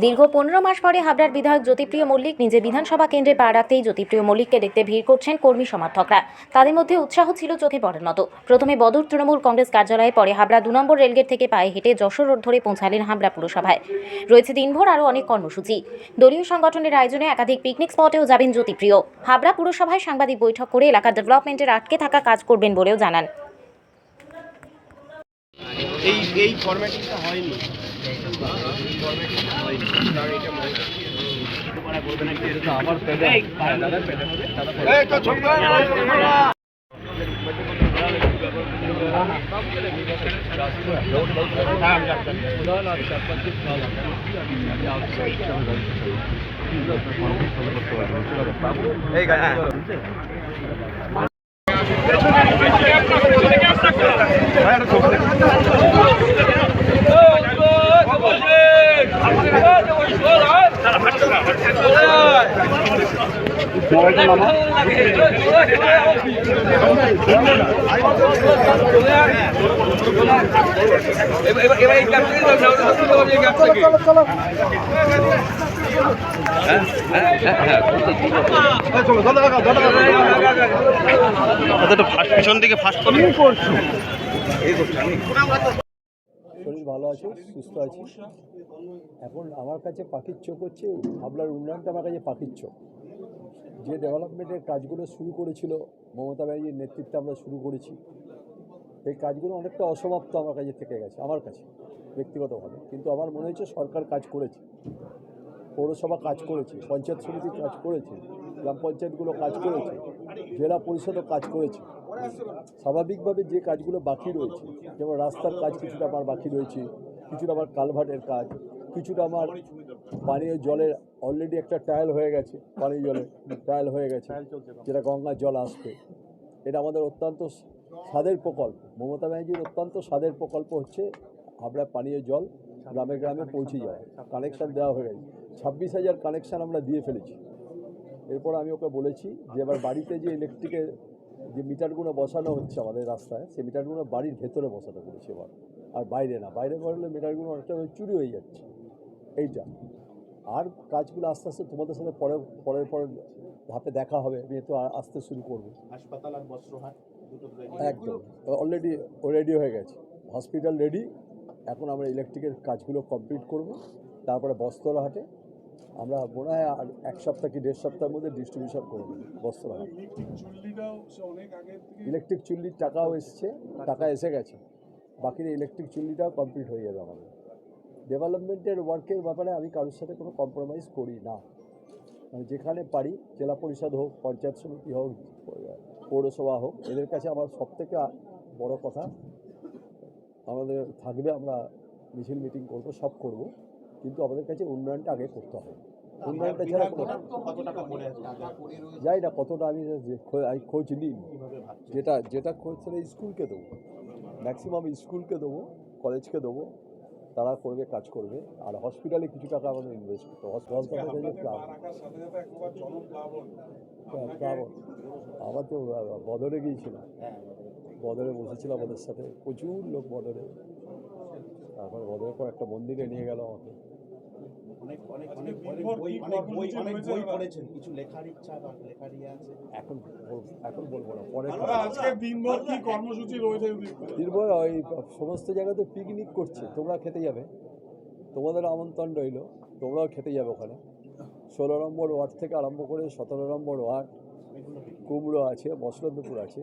দীর্ঘ 15 মাস পরে হাবড়ার বিধায়ক জ্যোতিপ্রিয় মল্লিক নিজে বিধানসভা কেন্দ্রে পা রাখতেই জ্যোতিপ্রিয় মল্লিককে দেখতে ভিড় করছেন কর্মী সমর্থকরা। তাদের মধ্যে উৎসাহ ছিল চোখে পড়ার মতো। প্রথমে বদর তৃণমূল কংগ্রেস কার্যালয়ে, পরে হাবড়া 2 নম্বর রেলগেট থেকে পায়ে হেঁটে যশোর রোড ধরে পৌঁছালেন হাবড়া পুরসভায়। রয়েছে দিনভর আরও অনেক কর্মসূচি। দলীয় সংগঠনের আয়োজনে একাধিক পিকনিক স্পটেও যাবেন জ্যোতিপ্রিয়। হাবড়া পুরসভায় সাংবাদিক বৈঠক করে এলাকার ডেভেলপমেন্টের আটকে থাকা কাজ করবেন বলেও জানান। এই ফরম্যাটিংটা হয়নি। পিছন দিকে ফাস্ট করে শরীর ভালো আছে, সুস্থ আছি। এখন আমার কাছে পাখির চোখ হচ্ছে হাবড়ার উন্নয়নটা, আমার কাছে পাখির চোখ। যে ডেভেলপমেন্টের কাজগুলো শুরু করেছিল মমতা ব্যানার্জির নেতৃত্বে আমরা শুরু করেছি, এই কাজগুলো অনেকটা অসমাপ্ত আমার কাছে থেকে গেছে, আমার কাছে ব্যক্তিগতভাবে। কিন্তু আমার মনে হচ্ছে সরকার কাজ করেছে, পৌরসভা কাজ করেছে, পঞ্চায়েত সমিতি কাজ করেছে, গ্রাম পঞ্চায়েতগুলো কাজ করেছে, জেলা পরিষদও কাজ করেছে। স্বাভাবিকভাবে যে কাজগুলো বাকি রয়েছে, যেমন রাস্তার কাজ কিছুটা আমার বাকি রয়েছে, কিছুটা আমার কালভার্টের কাজ, কিছুটা আমার পানীয় জলের অলরেডি একটা ট্রায়াল হয়ে গেছে, পানীয় জলের ট্রায়াল হয়ে গেছে, যেটা গঙ্গার জল আসবে। এটা আমাদের অত্যন্ত স্বাদের প্রকল্প, মমতা ব্যানার্জির অত্যন্ত স্বাদের প্রকল্প হচ্ছে হাবড়া পানীয় জল গ্রামে গ্রামে পৌঁছে যাওয়া। কানেকশান দেওয়া হয়ে গেছে, 26,000 কানেকশান আমরা দিয়ে ফেলেছি। এরপর আমি ওকে বলেছি যে এবার বাড়িতে যে ইলেকট্রিকের যে মিটারগুলো বসানো হচ্ছে আমাদের রাস্তায়, সেই মিটারগুলো বাড়ির ভেতরে বসাতে বলেছি এবার, আর বাইরে না। বাইরে বসলে মিটারগুলো অনেকটা চুরি হয়ে যাচ্ছে এইটা। আর কাজগুলো আস্তে আস্তে তোমাদের সাথে পরের ধাপে দেখা হবে। আমি তো আসতে শুরু করবো। হাসপাতাল আর বস্ত্রহাট একদম অলরেডি রেডি হয়ে গেছে, হসপিটাল রেডি। এখন আমরা ইলেকট্রিকের কাজগুলো কমপ্লিট করব, তারপরে বস্ত্রহাটে আমরা মনে হয় আর 1 সপ্তাহ কি 1.5 সপ্তাহের মধ্যে ডিস্ট্রিবিউশন করব বস্ত্রহাট। ইলেকট্রিক চুল্লির টাকাও এসছে, টাকা এসে গেছে, বাকি ইলেকট্রিক চুল্লিটাও কমপ্লিট হয়ে যাবে আমাদের। ডেভেলপমেন্টের ওয়ার্কের ব্যাপারে আমি কারোর সাথে কোনো কম্প্রোমাইজ করি না। মানে যেখানে পারি, জেলা পরিষদ হোক, পঞ্চায়েত সমিতি হোক, পৌরসভা হোক, এদের কাছে আমার সবথেকে বড় কথা আমাদের থাকবে, আমরা মিছিল মিটিং করব, সব করব, কিন্তু আমাদের কাছে উন্নয়নটা আগে করতে হবে। উন্নয়নটা ছাড়া যাই না কতটা আমি খোঁজ নিই, যেটা খোঁজ সেটা স্কুলকে দেবো, ম্যাক্সিমাম স্কুলকে দেবো, কলেজকে দেবো, তারা করবে, কাজ করবে। আর হসপিটালে কিছু টাকা আমাদের ইনভেস্ট করতে হবে। আমার তো বদরে গিয়েছিলাম, বদরে বসেছিলাম ওদের সাথে, প্রচুর লোক বদরে। তারপর বদরের পর একটা মন্দিরে নিয়ে গেল আমাকে। এখন বলবো না, পরে। দিনভর ওই সমস্ত জায়গাতে পিকনিক করছে, তোমরা খেতে যাবে, তোমাদের আমন্ত্রণ রইল, তোমরাও খেতে যাবে ওখানে। 16 নম্বর ওয়ার্ড থেকে আরম্ভ করে 17 নম্বর ওয়ার্ড, কুমড়ো আছে, বসন্তপুর আছে।